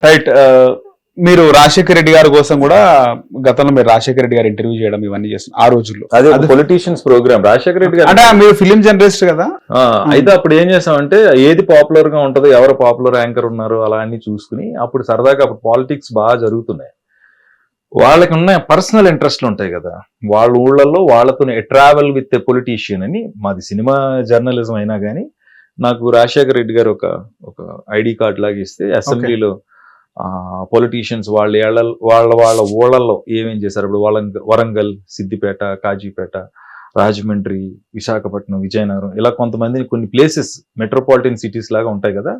Right. మీరు రాజశేఖర రెడ్డి గారి కోసం కూడా గతంలో మీరు రాజశేఖర రెడ్డి గారు ఇంటర్వ్యూ చేయడం ఇవన్నీ చేస్తున్నారు ఆ రోజుల్లో. అది పొలిటీషియన్స్ ప్రోగ్రామ్ రాజశేఖర రెడ్డి గారు అంటే మీరు ఫిలిం జర్నలిస్ట్ కదా. అయితే అప్పుడు ఏం చేసామంటే ఏది పాపులర్ గా ఉంటుందో, ఎవరు పాపులర్ యాంకర్ ఉన్నారు అలా అన్ని చూసుకుని అప్పుడు సరదాగా అప్పుడు పాలిటిక్స్ బాగా జరుగుతున్నాయి. వాళ్ళకి ఉన్న పర్సనల్ ఇంట్రెస్ట్లు ఉంటాయి కదా, వాళ్ళ ఊళ్ళల్లో వాళ్ళతో ట్రావెల్ విత్ ఎ పొలిటీషియన్ అని. మాది సినిమా జర్నలిజం అయినా కానీ నాకు రాజశేఖర రెడ్డి గారు ఒక ఐడి కార్డ్ లాగా ఇస్తే అసెంబ్లీలో పొలిటీషియన్స్ వాళ్ళ ఊళ్ళల్లో ఏమేం చేశారు. ఇప్పుడు వరంగల్, సిద్దిపేట, కాజీపేట, రాజమండ్రి, విశాఖపట్నం, విజయనగరం ఇలా కొంతమందిని కొన్ని ప్లేసెస్ మెట్రోపాలిటన్ సిటీస్ లాగా ఉంటాయి కదా.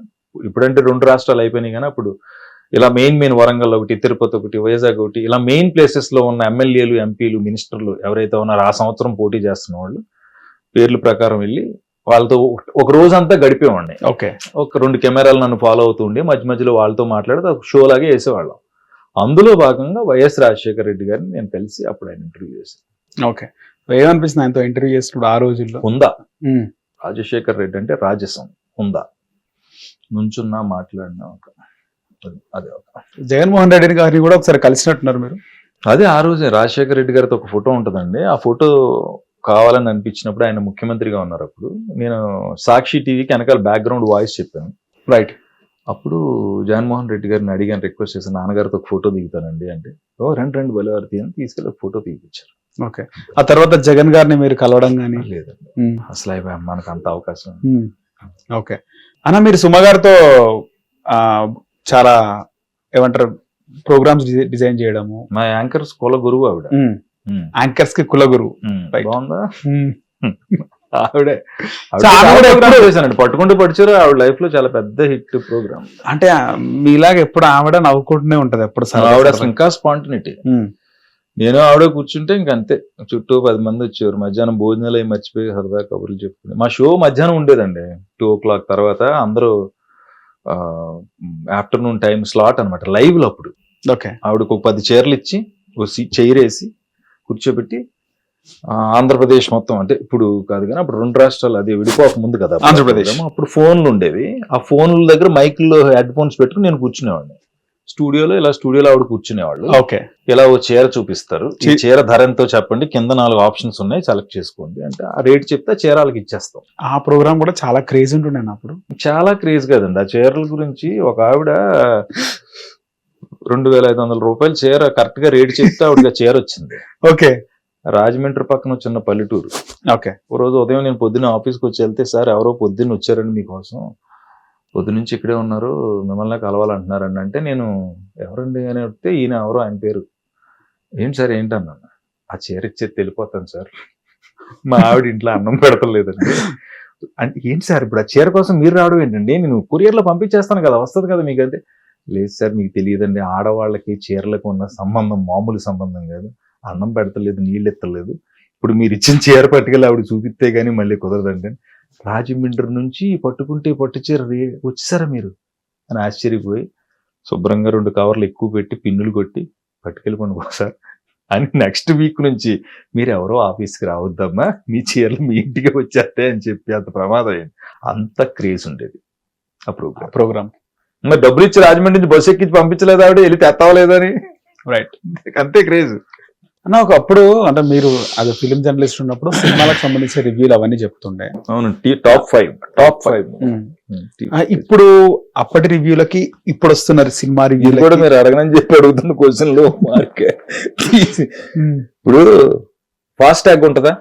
ఇప్పుడంటే 2 రాష్ట్రాలు అయిపోయినాయి కానీ అప్పుడు ఇలా మెయిన్ వరంగల్ ఒకటి, తిరుపతి ఒకటి, వైజాగ్ ఒకటి, ఇలా మెయిన్ ప్లేసెస్ లో ఉన్న ఎమ్మెల్యేలు, ఎంపీలు, మినిస్టర్లు ఎవరైతే ఉన్నారో ఆ సంవత్సరం పోటీ చేస్తున్న వాళ్ళు పేర్ల ప్రకారం వెళ్ళి వాళ్ళతో ఒక రోజంతా గడిపేవాడిని. ఓకే. ఒక 2 కెమెరాలు నన్ను ఫాలో అవుతూ ఉండి మధ్య మధ్యలో వాళ్ళతో మాట్లాడితే ఒక షో లాగే వేసేవాళ్ళం. అందులో భాగంగా వైఎస్ రాజశేఖర రెడ్డి గారిని నేను కలిసి అప్పుడు ఆయన ఇంటర్వ్యూ చేశాను. ఓకే. ఏమనిపిస్తుంది ఆయనతో ఇంటర్వ్యూ చేసినప్పుడు ఆ రోజుల్లో? ఉందా రాజశేఖర రెడ్డి అంటే రాజసం ఉందా, నుంచున్నా మాట్లాడినా అదే. జగన్మోహన్ రెడ్డి గారిని కూడా ఒకసారి కలిసినట్టున్నారు మీరు. అదే ఆ రోజే రాజశేఖర రెడ్డి గారితో ఒక ఫోటో ఉంటుందండి. ఆ ఫోటో కావాలని అనిపించినప్పుడు ఆయన ముఖ్యమంత్రిగా ఉన్నారు. అప్పుడు నేను సాక్షి టీవీకి వెనకాల బ్యాక్గ్రౌండ్ వాయిస్ చెప్పాను. రైట్. అప్పుడు జగన్మోహన్ రెడ్డి గారిని అడిగాను, రిక్వెస్ట్ చేశాను, నాన్నగారితో ఒక ఫోటో దిగుతానండి అంటే, రెండు బలివారతి అని తీసుకెళ్ళి ఒక ఫోటో తీయించారు. ఓకే. ఆ తర్వాత జగన్ గారిని మీరు కలవడం కానీ? లేదండి, అసలు మనకు అంత అవకాశం. ఓకే. అన్న మీరు సుమ గారితో చాలా ఏమంటారు ప్రోగ్రామ్స్ డిజైన్ చేయడము. మా యాంకర్స్ కుల గురువు ఆవిడ. యాంకర్స్ కి కుల గురువు. బాగుందా? ఆవిడే చేశానండి, పట్టుకుంటూ పడిచారు. ఆవిడ లైఫ్ లో చాలా పెద్ద హిట్ ప్రోగ్రామ్. అంటే మీలాగా ఎప్పుడు ఆవిడ నవ్వుకుంటూనే ఉంటది ఎప్పుడు. ఆవిడ ఇంకా స్పాంటినిటీ. నేను ఆవిడ కూర్చుంటే ఇంకంతే, చుట్టూ 10 మంది వచ్చేవారు. మధ్యాహ్నం భోజనాలు అవి మర్చిపోయి సరదా కబుర్లు చెప్పుకుని. మా షో మధ్యాహ్నం ఉండేదండి 2 o'clock తర్వాత. అందరూ ఆఫ్టర్నూన్ టైం స్లాట్ అనమాట లైవ్ లో. అప్పుడు ఓకే. ఆవిడకు 10 చైర్లు ఇచ్చి చైర్ వేసి కూర్చోబెట్టి ఆంధ్రప్రదేశ్ మొత్తం, అంటే ఇప్పుడు కాదు కానీ అప్పుడు 2 రాష్ట్రాలు అది విడిపోక ముందు కదా ఆంధ్రప్రదేశ్, అప్పుడు ఫోన్లు ఉండేవి. ఆ ఫోన్ల దగ్గర మైక్లో హెడ్ ఫోన్స్ పెట్టుకుని నేను కూర్చునేవాడిని స్టూడియోలో. స్టూడియోలో ఆవిడ కూర్చునేవాళ్ళు. ఓకే. ఇలా ఓ చీర చూపిస్తారు, ఈ చీర ధర ఎంతో చెప్పండి, కింద 4 ఆప్షన్స్ ఉన్నాయి, సెలెక్ట్ చేసుకోండి అంటే ఆ రేట్ చెప్తే చీర వాళ్ళకి ఇచ్చేస్తాం. ఆ ప్రోగ్రామ్ కూడా చాలా క్రేజ్ ఉంటుండే అప్పుడు. చాలా క్రేజ్ కదండి ఆ చీరల గురించి. ఒక ఆవిడ 2500 రూపాయలు చీర కరెక్ట్ గా రేట్ చెప్తే ఆవిడకి చీర వచ్చింది. ఓకే. రాజమండ్రి పక్కన చిన్న పల్లెటూరు. ఓకే. ఓ రోజు ఉదయం నేను పొద్దున్న ఆఫీస్కి వచ్చి వెళ్తే, సార్ ఎవరో పొద్దున్న వచ్చారండి మీకోసం, పొద్దునుంచి ఇక్కడే ఉన్నారు, మిమ్మల్ని కలవాలంటున్నారండి అంటే, నేను ఎవరండి అని వస్తే ఈయన ఎవరో, ఆయన పేరు. ఏంటి సార్ ఏంటన్నాను. ఆ చీర ఇచ్చేది వెళ్ళిపోతాను సార్, మా ఆవిడ ఇంట్లో అన్నం పెడతలేదండి అంటే. ఏంటి సార్ ఇప్పుడు ఆ చీర కోసం మీరు రావడం ఏంటండి, నేను కొరియర్లో పంపించేస్తాను కదా, వస్తుంది కదా మీకు అంటే. లేదు సార్ మీకు తెలియదండి, ఆడవాళ్ళకి చీరలకు ఉన్న సంబంధం మామూలు సంబంధం కాదు, అన్నం పెడతలేదు, నీళ్ళు ఎత్తలేదు, ఇప్పుడు మీరు ఇచ్చిన చీర పట్టుకెళ్ళి ఆవిడ చూపిస్తే గానీ మళ్ళీ కుదరదండి. రాజమండ్రి నుంచి పట్టుకుంటే పట్టు చీర వచ్చేసారా మీరు అని ఆశ్చర్యపోయి, శుభ్రంగా 2 కవర్లు ఎక్కువ పెట్టి పిన్నులు కొట్టి పట్టుకెళ్ళిపోండి సార్ అని. నెక్స్ట్ వీక్ నుంచి మీరు ఎవరో ఆఫీస్కి రావద్దమ్మా, మీ చీరలు మీ ఇంటికి వచ్చేస్తాయి అని చెప్పి అంత ప్రమాదం అయింది. అంత క్రేజ్ ఉండేది ఆ ప్రోగ్రామ్. ఇంకా డబ్బులు ఇచ్చి రాజమండ్రి నుంచి బస్సు ఎక్కించి పంపించలేదు ఆవిడ, వెళ్ళి తెత్తవలేదని. రైట్. అంతే క్రేజ్ అన్న. ఒకప్పుడు అంటే మీరు అది ఫిలిం జర్నలిస్ట్ ఉన్నప్పుడు సినిమాలకు సంబంధించిన రివ్యూలు అవన్నీ చెప్తుండే. అవును, టాప్ 5. ఇప్పుడు అప్పటి రివ్యూలకి ఇప్పుడు వస్తున్నారు సినిమా రివ్యూలు కూడా మీరు అడగనని చెప్పి అడుగుతున్న క్వశ్చన్లు మార్కే. ఇప్పుడు ఫాస్ట్ ట్యాగ్ ఉంటుందా,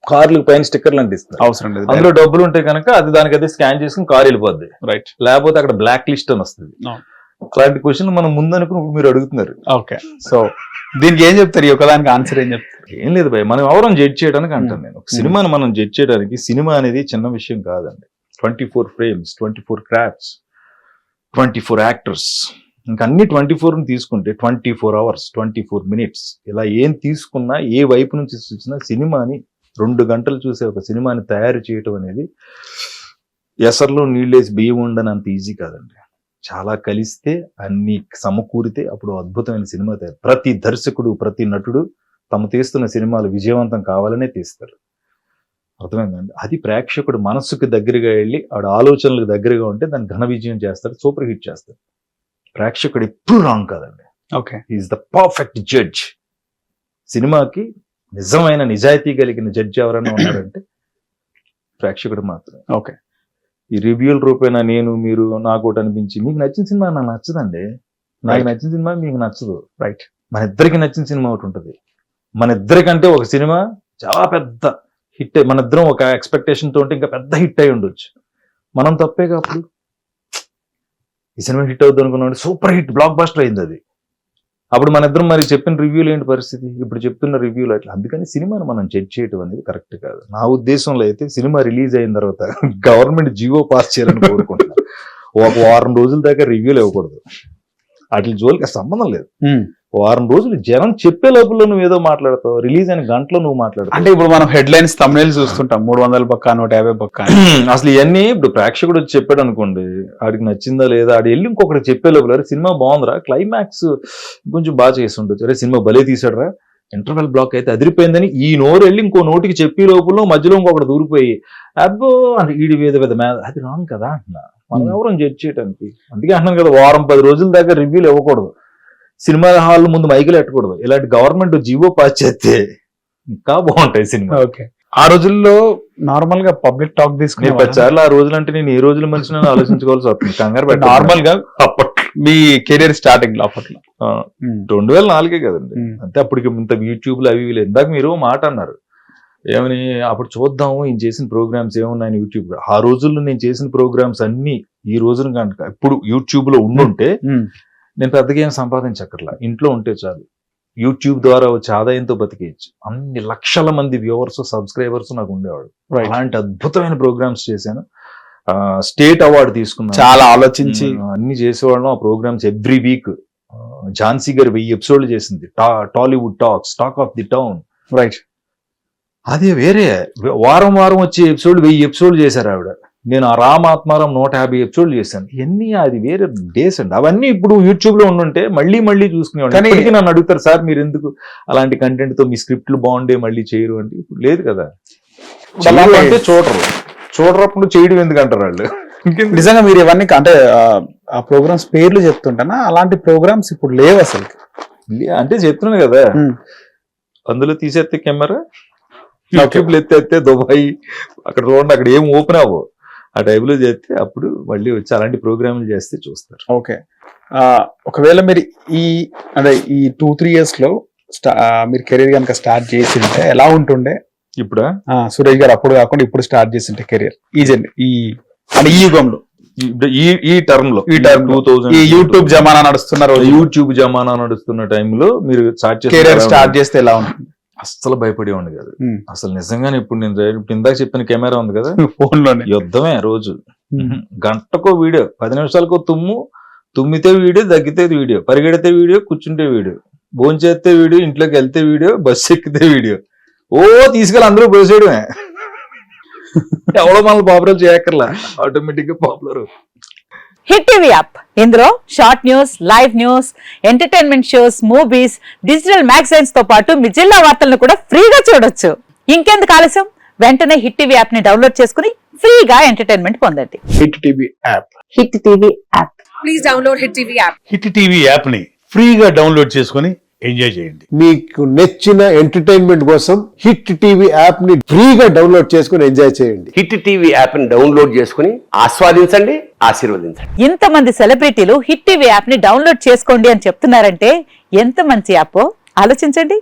కార్లకు పైన స్టిక్కర్లు అంటిస్తారు, అవసరం లేదు. అందులో డబ్బులు ఉంటాయి కనుక అది దానికి అదే స్కాన్ చేసుకుని కార్ వెళ్ళిపోద్ది. రైట్. లేకపోతే అక్కడ బ్లాక్ లిస్ట్ అని వస్తుంది. అలాంటి క్వశ్చన్ మనం ముందు అనుకుని మీరు అడుగుతున్నారు. ఓకే. సో దీనికి ఏం చెప్తారు, ఈ ఒకదానికి ఆన్సర్ ఏం చెప్తారు? ఏం లేదు భయ్, మనం ఎవరైనా జడ్జ్ చేయడానికి అంటాను నేను. ఒక సినిమాని మనం జడ్జ్ చేయడానికి, సినిమా అనేది చిన్న విషయం కాదండి. 24 frames, 24 crafts, 24 actors, ఇంకా అన్ని 24 తీసుకుంటే 24 hours, 24 minutes, ఇలా ఏం తీసుకున్నా ఏ వైపు నుంచి చూసినా సినిమాని 2 గంటలు చూసే ఒక సినిమాని తయారు చేయటం అనేది ఎసర్లో నీళ్ళేసి బియ్యం ఉండని అంత ఈజీ కాదండి. చాలా కలిస్తే, అన్ని సమకూరితే అప్పుడు అద్భుతమైన సినిమా తయారు. ప్రతి దర్శకుడు, ప్రతి నటుడు తమ తీస్తున్న సినిమాలు విజయవంతం కావాలనే తీస్తారు. అర్థమైందండి. అది ప్రేక్షకుడు మనస్సుకు దగ్గరగా వెళ్ళి ఆవిడ ఆలోచనలకు దగ్గరగా ఉంటే దాన్ని ఘన విజయం చేస్తాడు, సూపర్ హిట్ చేస్తాడు. ప్రేక్షకుడు ఎప్పుడు రాంగ్ కాదండి. Okay. Is the perfect judge. సినిమాకి నిజమైన నిజాయితీ కలిగిన జడ్జి ఎవరైనా ఉన్నారంటే ప్రేక్షకుడు మాత్రం. ఓకే. ఈ రివ్యూల రూపేణా నేను మీరు నాకు ఒకటి అనిపించి మీకు నచ్చిన సినిమా నాకు నచ్చదండి, నాకు నచ్చిన సినిమా మీకు నచ్చదు. రైట్. మన ఇద్దరికి నచ్చిన సినిమా ఒకటి ఉంటుంది. మన ఇద్దరికంటే ఒక సినిమా చాలా పెద్ద హిట్, మన ఇద్దరం ఒక ఎక్స్పెక్టేషన్ తోటి ఇంకా పెద్ద హిట్ అయి ఉండొచ్చు. మనం తప్పేగా అప్పుడు. ఈ సినిమా హిట్ అవుతుంది అనుకున్నాడు, సూపర్ హిట్ బ్లాక్ బస్టర్ అయింది అది. అప్పుడు మన ఇద్దరం మరి చెప్పిన రివ్యూలు ఏంటి పరిస్థితి, ఇప్పుడు చెప్తున్న రివ్యూలు అట్లా. అందుకని సినిమాను మనం జడ్జ్ చేయడం అనేది కరెక్ట్ కాదు. నా ఉద్దేశంలో అయితే సినిమా రిలీజ్ అయిన తర్వాత గవర్నమెంట్ జీవో పాస్ చేయాలని కోరుకుంటున్నాను. ఒక వారం రోజుల దాకా రివ్యూలు ఇవ్వకూడదు, వాటి జోలికి సంబంధం లేదు. వారం రోజులు జనం చెప్పే లోపల నువ్వు ఏదో మాట్లాడతావు, రిలీజ్ అయిన గంటలో నువ్వు మాట్లాడతావు. అంటే ఇప్పుడు మనం హెడ్లైన్స్ థంబ్నెయిల్స్ చూస్తుంటాం, 300 పక్క 150 పక్క. అసలు ఇవన్నీ ఇప్పుడు ప్రేక్షకుడు వచ్చి చెప్పాడు అనుకోండి, ఆడికి నచ్చిందా లేదా, ఆడి వెళ్ళి ఇంకొకటి చెప్పే లోపల అరే సినిమా బాగుందిరా, క్లైమాక్స్ కొంచెం బాగా చేసి ఉండొచ్చు, అరే సినిమా భలే తీసాడరా, ఇంటర్వెల్ బ్లాక్ అయితే అదిరిపోయిందని ఈ నోరు వెళ్ళి ఇంకో నోటికి చెప్పే లోపల మధ్యలో ఇంకొకటి దూరిపోయి అబ్బో అంటే ఈడి వేద అది రాంగ్ కదా అంటున్నా. మనం ఎవరం జడ్జ్ చేయడానికి. అందుకే అంటున్నాను కదా, వారం 10 రోజుల దాకా రివ్యూలు ఇవ్వకూడదు, సినిమా హాల్ ముందు మైకులు ఎట్టకూడదు. ఇలాంటి గవర్నమెంట్ జీవో పాస్ చేస్తే ఇంకా బాగుంటాయి సినిమా. ఓకే. ఆ రోజుల్లో నార్మల్ గా పబ్లిక్ టాక్ తీసుకుని 10 సార్లు ఆ రోజులు అంటే నేను ఏ రోజుల మనిషి ఆలోచించుకోవాల్సి వస్తుంది. కంగారు పెట్టి నార్మల్ గా మీ కెరీర్ స్టార్టింగ్ లో అప్పట్లో 2004 కదండి. అంతే. అప్పటికి ఇంత యూట్యూబ్లు అవి ఇవి ఇందాక మీరు మాట అన్నారు ఏమని, అప్పుడు చూద్దాము ఈయన చేసిన ప్రోగ్రామ్స్ ఏమున్నాయని యూట్యూబ్. ఆ రోజుల్లో నేను చేసిన ప్రోగ్రామ్స్ అన్ని ఈ రోజున కనుక ఇప్పుడు యూట్యూబ్ లో ఉండుంటే నేను పెద్దగా ఏం సంపాదించక్కర్లా, ఇంట్లో ఉంటే చాలు. యూట్యూబ్ ద్వారా వచ్చే ఆదాయంతో బతికేయచ్చు. అన్ని లక్షల మంది వ్యూవర్స్ సబ్స్క్రైబర్స్ నాకు ఉండేవాడు. అలాంటి అద్భుతమైన ప్రోగ్రామ్స్ చేశాను. స్టేట్ అవార్డు తీసుకున్నాను, చాలా ఆలోచించి అన్ని చేసేవాళ్ళం. ఆ ప్రోగ్రామ్స్ ఎవ్రీ వీక్. ఝాన్సీ గారు 1000 ఎపిసోడ్లు చేసింది, Tollywood talks, talk of the town. Right. అదే వేరే వారం వారం వచ్చే ఎపిసోడ్ 1000 ఎపిసోడ్లు చేశారు ఆవిడ. నేను ఆ రామాత్మారం 150 ఎపిసోడ్లు చేశాను. ఇవన్నీ అది వేరే డేస్ అండి. అవన్నీ ఇప్పుడు యూట్యూబ్ లో ఉండుంటే మళ్ళీ చూసుకునేవాడు. కానీ నన్ను అడుగుతారు, సార్ మీరు ఎందుకు అలాంటి కంటెంట్ తో మీ స్క్రిప్ట్లు బాగుండే మళ్ళీ చేయరు అంటే, ఇప్పుడు లేదు కదా. అంటే చూడరప్పుడు చేయడం ఎందుకు అంటారు వాళ్ళు. నిజంగా మీరు ఇవన్నీ అంటే ఆ ప్రోగ్రామ్స్ పేర్లు చెప్తుంటానా, అలాంటి ప్రోగ్రామ్స్ ఇప్పుడు లేవు అసలు. అంటే చెప్తున్నాను కదా, అందులో తీసేస్తే కెమెరా, యూట్యూబ్ లో ఎత్తే దుబాయ్, అక్కడ చూడండి అక్కడ ఏం ఓపెన్ అవ్వవు. ఆ టైంలో చేస్తే అప్పుడు మళ్ళీ వచ్చి అలాంటి ప్రోగ్రాంలు చేస్తే చూస్తారు. ఓకే. ఒకవేళ మీరు ఈ 2-3 years లో మీరు కెరీర్ కనుక స్టార్ట్ చేసి ఉంటే ఎలా ఉంటుండే? ఇప్పుడా సురేష్ గారు అప్పుడు కాకుండా ఇప్పుడు స్టార్ట్ చేసి ఉంటే కెరీర్ ఈ యుగంలో, ఈ టర్మ్ లో, 2000 ఈ యూట్యూబ్ జమానా నడుస్తున్న టైంలో మీరు స్టార్ట్ చేస్తే ఎలా ఉంటుంది? అస్సలు భయపడేవాడిని కాదు అసలు నిజంగానే. ఇప్పుడు నేను ఇందాక చెప్పిన కెమెరా ఉంది కదా, ఫోన్ లోనే యుద్ధమే రోజు. గంటకో వీడియో, 10 నిమిషాలకో తుమ్మితే వీడియో, దగ్గితే వీడియో, పరిగెడితే వీడియో, కూర్చుంటే వీడియో, భోంచేస్తే వీడియో, ఇంట్లోకి వెళ్తే వీడియో, బస్సు ఎక్కితే వీడియో. తీసుకెళ్ళి అందరూ పోసేయడమే. ఎవడో మనల్ని పాపులర్ చేయక్కర్లా, ఆటోమేటిక్ గా పాపులర్. హిట్ టీవీ యాప్, ఇందులో short news, live news, entertainment shows, movies, digital magazines తో పాటు మీ జిల్లా వార్తలను కూడా ఫ్రీగా చూడొచ్చు. ఇంకెందుకు ఆలస్యం, వెంటనే హిట్ టీవీ యాప్ ని డౌన్లోడ్ చేసుకుని ఫ్రీగా ఎంటర్టైన్మెంట్ పొందండి. Hit TV app. Hit TV app. Please download hit TV app. Hit TV app ని ఫ్రీగా డౌన్లోడ్ చేసుకుని ఎంజాయ్ చేయండి. మీకు నచ్చిన ఎంటర్టైన్మెంట్ కోసం హిట్ టీవీ యాప్ ని ఫ్రీగా డౌన్లోడ్ చేసుకుని ఎంజాయ్ చేయండి. హిట్ టీవీ యాప్ ని డౌన్లోడ్ చేసుకుని ఆస్వాదించండి, ఆశీర్వదించండి. ఇంతమంది సెలబ్రిటీలు హిట్ టీవీ యాప్ ని డౌన్లోడ్ చేసుకోండి అని చెప్తున్నారంటే ఎంత మంచి యాప్ ఆలోచించండి.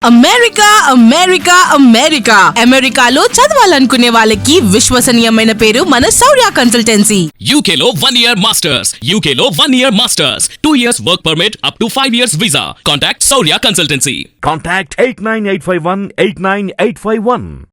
అమెరికా అమెరికా అమెరికా అమెరికాలో చదవాలనుకునే వాళ్ళకి విశ్వసనీయమైన పేరు మన శౌర్య కన్సల్టెన్సీ. UK లో 1 year masters, UK లో 1 year masters, 2 years work permit up to 5 years visa. Contact Saurya Consultancy. Contact 89851 89851.